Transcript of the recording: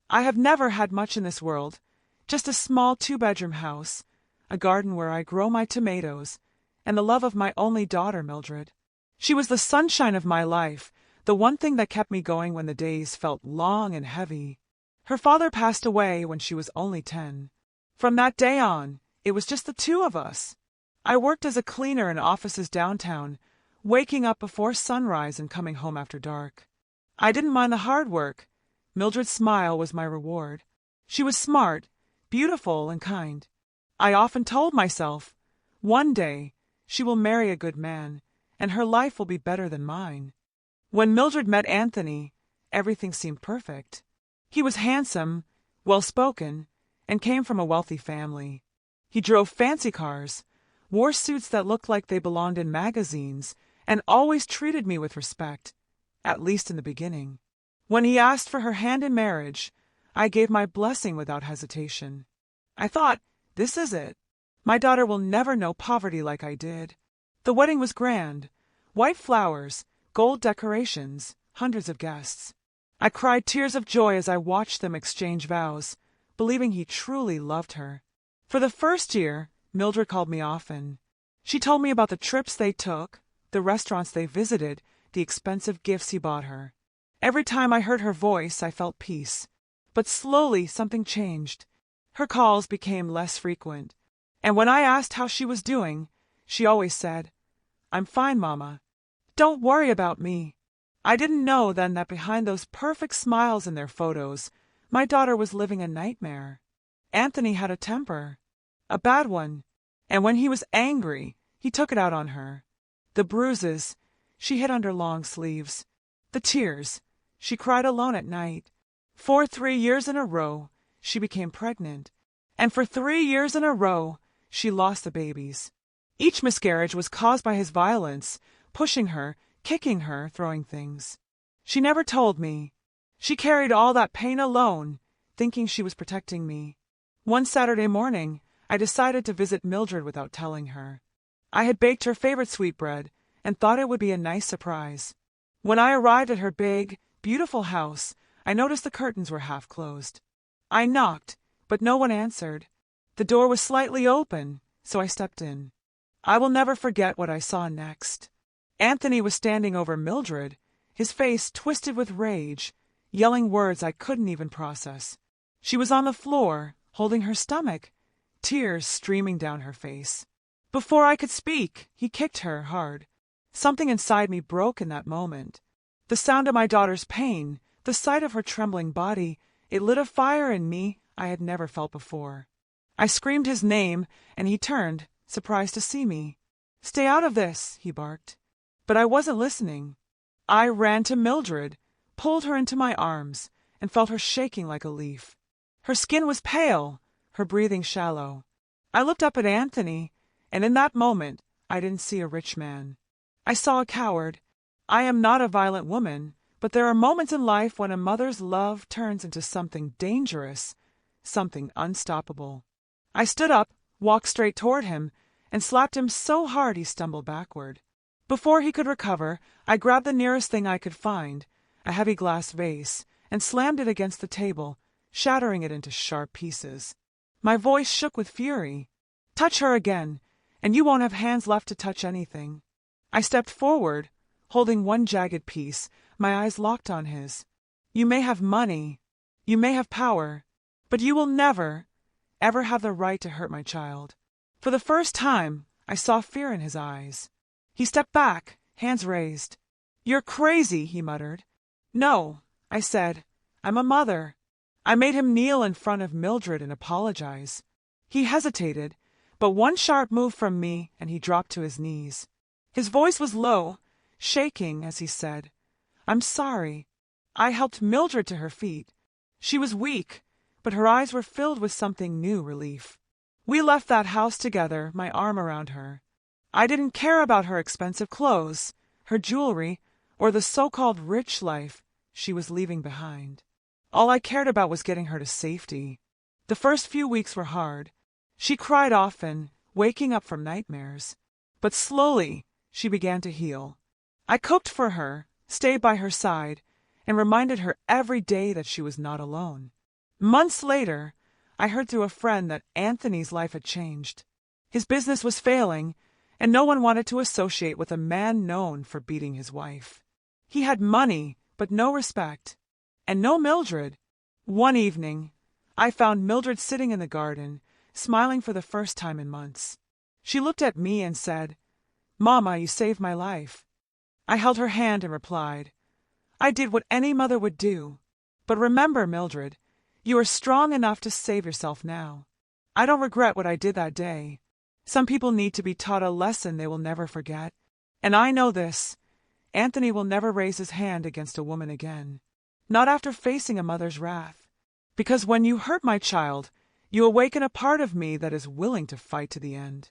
I have never had much in this world, just a small 2-bedroom house, a garden where I grow my tomatoes, and the love of my only daughter, Mildred. She was the sunshine of my life, the one thing that kept me going when the days felt long and heavy. Her father passed away when she was only 10. From that day on, it was just the two of us. I worked as a cleaner in offices downtown, waking up before sunrise and coming home after dark. I didn't mind the hard work. Mildred's smile was my reward. She was smart, beautiful, and kind. I often told myself, one day she will marry a good man, and her life will be better than mine. When Mildred met Anthony, everything seemed perfect. He was handsome, well-spoken, and came from a wealthy family. He drove fancy cars, wore suits that looked like they belonged in magazines, and always treated me with respect, at least in the beginning. When he asked for her hand in marriage, I gave my blessing without hesitation. I thought, this is it. My daughter will never know poverty like I did. The wedding was grand. White flowers, gold decorations, hundreds of guests. I cried tears of joy as I watched them exchange vows, believing he truly loved her. For the first year, Mildred called me often. She told me about the trips they took, the restaurants they visited, the expensive gifts he bought her. Every time I heard her voice, I felt peace. But slowly something changed. Her calls became less frequent. And when I asked how she was doing, she always said, "I'm fine, Mama. Don't worry about me." I didn't know then that behind those perfect smiles in their photos, my daughter was living a nightmare. Anthony had a temper, a bad one, and when he was angry, he took it out on her. The bruises, she hid under long sleeves. The tears, she cried alone at night. For 3 years in a row, she became pregnant. And for 3 years in a row, she lost the babies. Each miscarriage was caused by his violence, pushing her, kicking her, throwing things. She never told me. She carried all that pain alone, thinking she was protecting me. One Saturday morning, I decided to visit Mildred without telling her. I had baked her favorite sweetbread and thought it would be a nice surprise. When I arrived at her big, beautiful house, I noticed the curtains were half closed. I knocked, but no one answered. The door was slightly open, so I stepped in. I will never forget what I saw next. Anthony was standing over Mildred, his face twisted with rage, yelling words I couldn't even process. She was on the floor, holding her stomach, tears streaming down her face. Before I could speak, he kicked her hard. Something inside me broke in that moment. The sound of my daughter's pain, the sight of her trembling body, it lit a fire in me I had never felt before. I screamed his name, and he turned, surprised to see me. "Stay out of this," he barked. But I wasn't listening. I ran to Mildred, pulled her into my arms, and felt her shaking like a leaf. Her skin was pale, her breathing shallow. I looked up at Anthony, and in that moment, I didn't see a rich man. I saw a coward. I am not a violent woman, but there are moments in life when a mother's love turns into something dangerous, something unstoppable. I stood up, walked straight toward him, and slapped him so hard he stumbled backward. Before he could recover, I grabbed the nearest thing I could find, a heavy glass vase, and slammed it against the table, shattering it into sharp pieces. My voice shook with fury. "Touch her again, and you won't have hands left to touch anything." I stepped forward, holding one jagged piece, my eyes locked on his. "You may have money, you may have power, but you will never, ever have the right to hurt my child." For the first time, I saw fear in his eyes. He stepped back, hands raised. "You're crazy," he muttered. "No," I said. "I'm a mother." I made him kneel in front of Mildred and apologize. He hesitated, but one sharp move from me and he dropped to his knees. His voice was low, shaking as he said, "I'm sorry." I helped Mildred to her feet. She was weak, but her eyes were filled with something new relief. We left that house together, my arm around her. I didn't care about her expensive clothes, her jewelry, or the so-called rich life she was leaving behind. All I cared about was getting her to safety. The first few weeks were hard. She cried often, waking up from nightmares. But slowly, she began to heal. I cooked for her, stayed by her side, and reminded her every day that she was not alone. Months later, I heard through a friend that Anthony's life had changed. His business was failing, and no one wanted to associate with a man known for beating his wife. He had money, but no respect. And no Mildred. One evening, I found Mildred sitting in the garden, smiling for the first time in months. She looked at me and said, "Mama, you saved my life." I held her hand and replied, "I did what any mother would do. But remember, Mildred, you are strong enough to save yourself now. I don't regret what I did that day. Some people need to be taught a lesson they will never forget. And I know this: Anthony will never raise his hand against a woman again. Not after facing a mother's wrath. Because when you hurt my child, you awaken a part of me that is willing to fight to the end."